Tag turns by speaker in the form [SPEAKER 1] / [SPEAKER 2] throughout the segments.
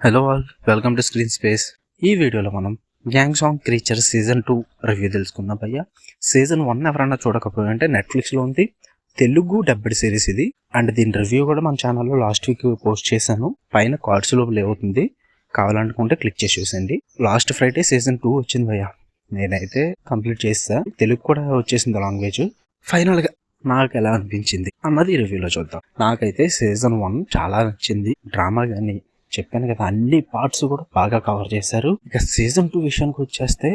[SPEAKER 1] Hello all, welcome to screen space. ఈ వీడియోలో మనం gangs of creatures season 2 review తెలుసుకుందాం భయ్య. సీజన్ 1 ఎవరన్నా చూడకపోయి అంటే నెట్ఫ్లిక్స్లో ఉంది, తెలుగు డబ్బెడ్ సిరీస్ ఇది. అండ్ దీని రివ్యూ కూడా మన ఛానల్లో లాస్ట్ వీక్ పోస్ట్ చేశాను, పైన కార్డ్స్లో ప్లే అవుతుంది, కావాలనుకుంటే క్లిక్ చేసి చూసండి. లాస్ట్ ఫ్రైడే సీజన్ 2 వచ్చింది భయ్య, నేనైతే కంప్లీట్ చేస్తా, తెలుగు కూడా వచ్చేసింది లాంగ్వేజ్. ఫైనల్గా నాకు ఎలా అనిపించింది అన్నది ఈ రివ్యూలో చూద్దాం. నాకైతే సీజన్ 1 చాలా నచ్చింది. డ్రామా కానీ చెప్పాను కదా, అన్ని పార్ట్స్ కూడా బాగా కవర్ చేశారు. ఇక సీజన్ 2 విషయానికి వచ్చేస్తే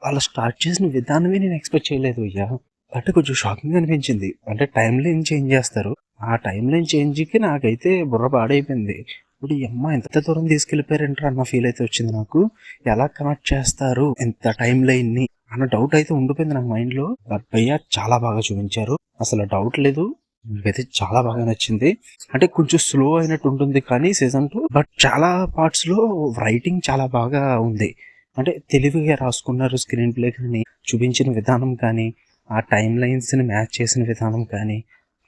[SPEAKER 1] వాళ్ళు స్టార్ట్ చేసిన విధానమే నేను ఎక్స్పెక్ట్ చేయలేదు అయ్యా. అంటే కొంచెం షాకింగ్ అనిపించింది. అంటే టైం లైన్ చేంజ్ చేస్తారు, ఆ టైం లైన్ చేంజ్కి నాకైతే బుర్ర పాడైపోయింది. ఇప్పుడు ఈ అమ్మ ఎంత దూరం తీసుకెళ్ళిపోయారంటారు అన్న ఫీల్ అయితే వచ్చింది నాకు. ఎలా కనెక్ట్ చేస్తారు ఎంత టైం లైన్ని అన్న డౌట్ అయితే ఉండిపోయింది నాకు మైండ్లో. బట్ భయ్య చాలా బాగా చూపించారు, అసలు డౌట్ లేదు. నాకైతే చాలా బాగా నచ్చింది. అంటే కొంచెం స్లో అయినట్టు ఉంటుంది కానీ సీజన్ 2, బట్ చాలా పార్ట్స్ లో రైటింగ్ చాలా బాగా ఉంది. అంటే తెలివిగా రాసుకున్నారు. స్క్రీన్ ప్లే కానీ, చూపించిన విధానం కానీ, ఆ టైం లైన్స్ ని మ్యాచ్ చేసిన విధానం కానీ,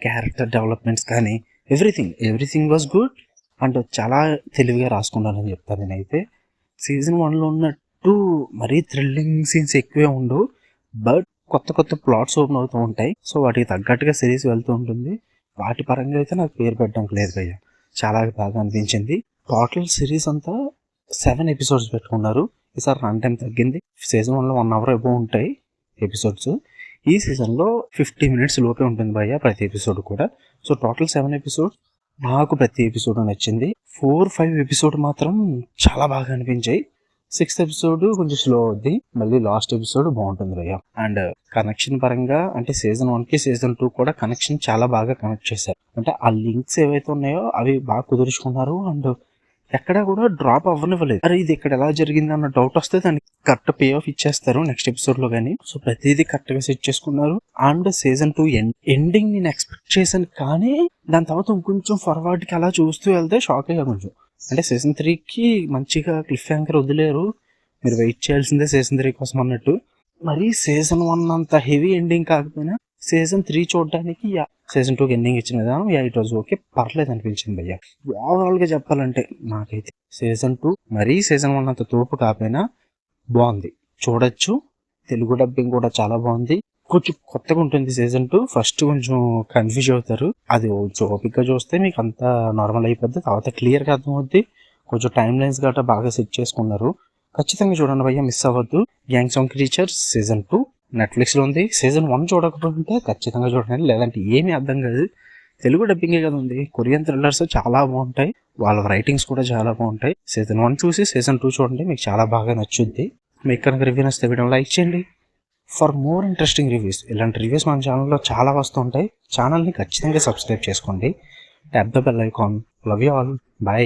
[SPEAKER 1] క్యారెక్టర్ డెవలప్మెంట్స్ కానీ, ఎవ్రీథింగ్ వాజ్ గుడ్. అండ్ చాలా తెలివిగా రాసుకున్నారని చెప్తాను నేనైతే. సీజన్ 1లో ఉన్నట్టు మరీ థ్రిల్లింగ్ సీన్స్ ఎక్కువే ఉండవు, బట్ కొత్త ప్లాట్స్ ఓపెన్ అవుతూ ఉంటాయి. సో వాటికి తగ్గట్టుగా సిరీస్ వెళ్తూ ఉంటుంది. వాటి పరంగా అయితే నాకు పేరు పెట్టడానికి లేదు భయ్య, చాలా బాగా అనిపించింది. టోటల్ సిరీస్ అంతా 7 ఎపిసోడ్స్ పెట్టుకున్నారు. ఈసారి రన్ టైం తగ్గింది. సీజన్ 1లో 1 అవర్ ఎబో ఉంటాయి ఎపిసోడ్స్, ఈ సీజన్లో 50 మినిట్స్ లోపే ఉంటుంది భయ్య ప్రతి ఎపిసోడ్ కూడా. So total 7 episodes. నాకు ప్రతి ఎపిసోడ్ నచ్చింది. 4-5 ఎపిసోడ్ మాత్రం చాలా బాగా అనిపించాయి. 6th ఎపిసోడ్ కొంచెం స్లో అవుద్ది, మళ్ళీ లాస్ట్ ఎపిసోడ్ బాగుంటుంది భయ్య. అండ్ కనెక్షన్ పరంగా అంటే సీజన్ 1కి సీజన్ 2 కూడా కనెక్షన్ చాలా బాగా కనెక్ట్ చేశారు. అంటే ఆ లింక్స్ ఏవైతే ఉన్నాయో అవి బాగా కుదుర్చుకున్నారు. అండ్ ఎక్కడ కూడా డ్రాప్ అవ్వనివ్వలేదు. అరే ఇది ఇక్కడ ఎలా జరిగింది అన్న డౌట్ వస్తే దానికి కరెక్ట్ పే ఆఫ్ ఇచ్చేస్తారు నెక్స్ట్ ఎపిసోడ్ లో కానీ. సో ప్రతిదీ కరెక్ట్ గా సెట్ చేసుకున్నారు. అండ్ సీజన్ 2 ఎండింగ్ నేను ఎక్స్పెక్ట్ చేశాను, కానీ దాని తర్వాత ఇంకొంచెం ఫార్వర్డ్ కి అలా చూస్తూ వెళ్తే షాక్ అయ్యా కొంచెం. అంటే సీజన్ 3కి మంచిగా క్లిఫ్ యాంకర్ వదిలేరు, మీరు వెయిట్ చేయాల్సిందే సీజన్ 3 కోసం అన్నట్టు. మరి సీజన్ 1 అంత హెవీ ఎండింగ్ కాకపోయినా సీజన్ 3 చూడడానికి సీజన్ 2కి ఎండింగ్ ఇచ్చిన విధానం ఇట్ వాజ్ ఓకే, పర్లేదు అనిపించింది భయ్య. ఓవరాల్ గా చెప్పాలంటే నాకైతే సీజన్ 2 మరీ సీజన్ 1 అంత తోపు కాకపోయినా బాగుంది, చూడొచ్చు. తెలుగు డబ్బింగ్ కూడా చాలా బాగుంది. కొంచెం కొత్తగా ఉంటుంది సీజన్ 2. ఫస్ట్ కొంచెం కన్ఫ్యూజ్ అవుతారు, అది ఓపిక్గా చూస్తే మీకు అంతా నార్మల్ అయిపోద్ది, తర్వాత క్లియర్గా అర్థమవుద్ది. కొంచెం టైం లైన్స్ గట్రా బాగా సెట్ చేసుకున్నారు. ఖచ్చితంగా చూడండి భయ్య, మిస్ అవ్వద్దు. గ్యాంగ్స్ ఆఫ్ క్రీచర్స్ సీజన్ 2 నెట్ఫ్లిక్స్లో ఉంది. సీజన్ 1 చూడకపోతే ఖచ్చితంగా చూడండి, లేదంటే ఏమీ అర్థం కాదు. తెలుగు డబ్బింగే కదా ఉంది. కొరియన్ థ్రిల్లర్స్ చాలా బాగుంటాయి, వాళ్ళ రైటింగ్స్ కూడా చాలా బాగుంటాయి. సీజన్ 1 చూసి సీజన్ 2 చూడండి, మీకు చాలా బాగా నచ్చుద్ది. మీకు కనుక రివ్యూ నచ్చితే వీడియో లైక్ చేయండి. ఫర్ మోర్ ఇంట్రెస్టింగ్ రివ్యూస్, ఇలాంటి రివ్యూస్ మన ఛానల్లో చాలా వస్తుంటాయి. ఛానల్ని ఖచ్చితంగా సబ్స్క్రైబ్ చేసుకోండి. Tap the bell icon. Love you all, bye.